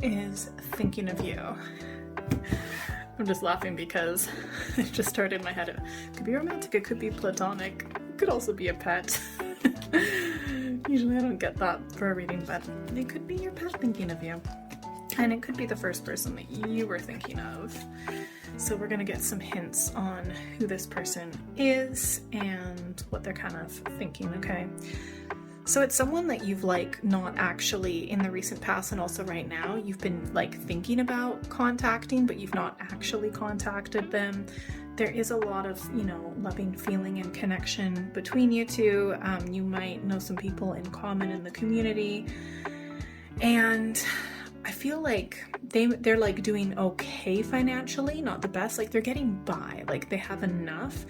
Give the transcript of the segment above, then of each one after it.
Who is thinking of you? I'm just laughing because it just started in my head. It could be romantic, it could be platonic, it could also be a pet. Usually I don't get that for a reading, but it could be your pet thinking of you. And it could be the first person that you were thinking of. So we're gonna get some hints on who this person is and what they're kind of thinking, okay? So it's someone that you've not actually in the recent past and also right now, you've been thinking about contacting, but you've not actually contacted them. There is a lot of, loving feeling and connection between you two. You might know some people in common in the community. And I feel like they're doing okay financially, not the best, they're getting by, they have enough.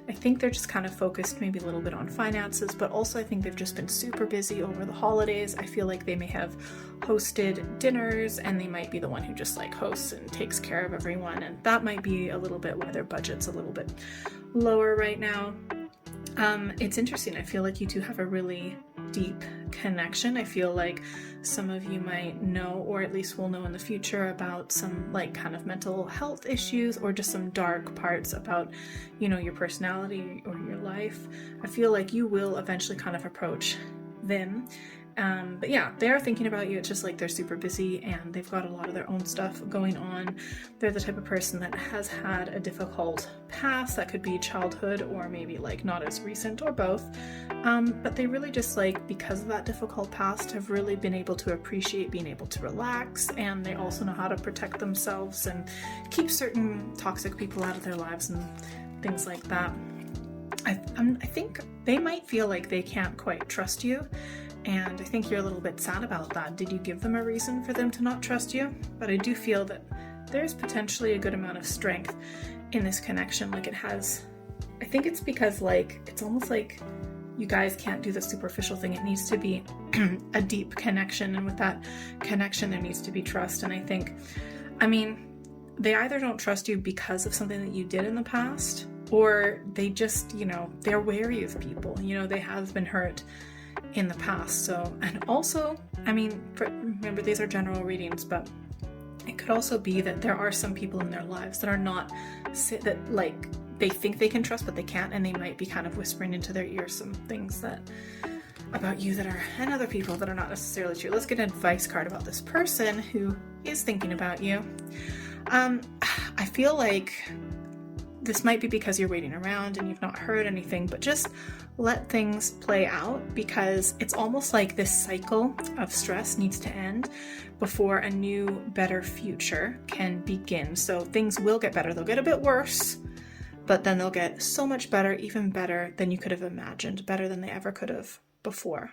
I think they're just kind of focused maybe a little bit on finances, but also I think they've just been super busy over the holidays. I feel like they may have hosted dinners and they might be the one who just hosts and takes care of everyone, and that might be a little bit why their budget's a little bit lower right now. It's interesting. I feel like you two have a really deep connection. I feel like some of you might know, or at least will know in the future, about some kind of mental health issues or just some dark parts about, your personality or your life. I feel like you will eventually kind of approach them. But yeah, they are thinking about you. It's just they're super busy and they've got a lot of their own stuff going on. They're the type of person that has had a difficult past. That could be childhood or maybe not as recent, or both. But they really just because of that difficult past have really been able to appreciate being able to relax, and they also know how to protect themselves and keep certain toxic people out of their lives and things like that. I think they might feel like they can't quite trust you. And I think you're a little bit sad about that. Did you give them a reason for them to not trust you? But I do feel that there's potentially a good amount of strength in this connection. It has, I think it's because it's almost like you guys can't do the superficial thing. It needs to be a deep connection. And with that connection, there needs to be trust. And I think, they either don't trust you because of something that you did in the past, or they just, they're wary of people. They have been hurt in the past. So, and also, remember these are general readings, but it could also be that there are some people in their lives that are not, that they think they can trust, but they can't, and they might be kind of whispering into their ear some things that about you that are, and other people that are not necessarily true. Let's get an advice card about this person who is thinking about you. I feel like this might be because you're waiting around and you've not heard anything, but just let things play out, because it's almost like this cycle of stress needs to end before a new, better future can begin. So things will get better. They'll get a bit worse, but then they'll get so much better, even better than you could have imagined, better than they ever could have before.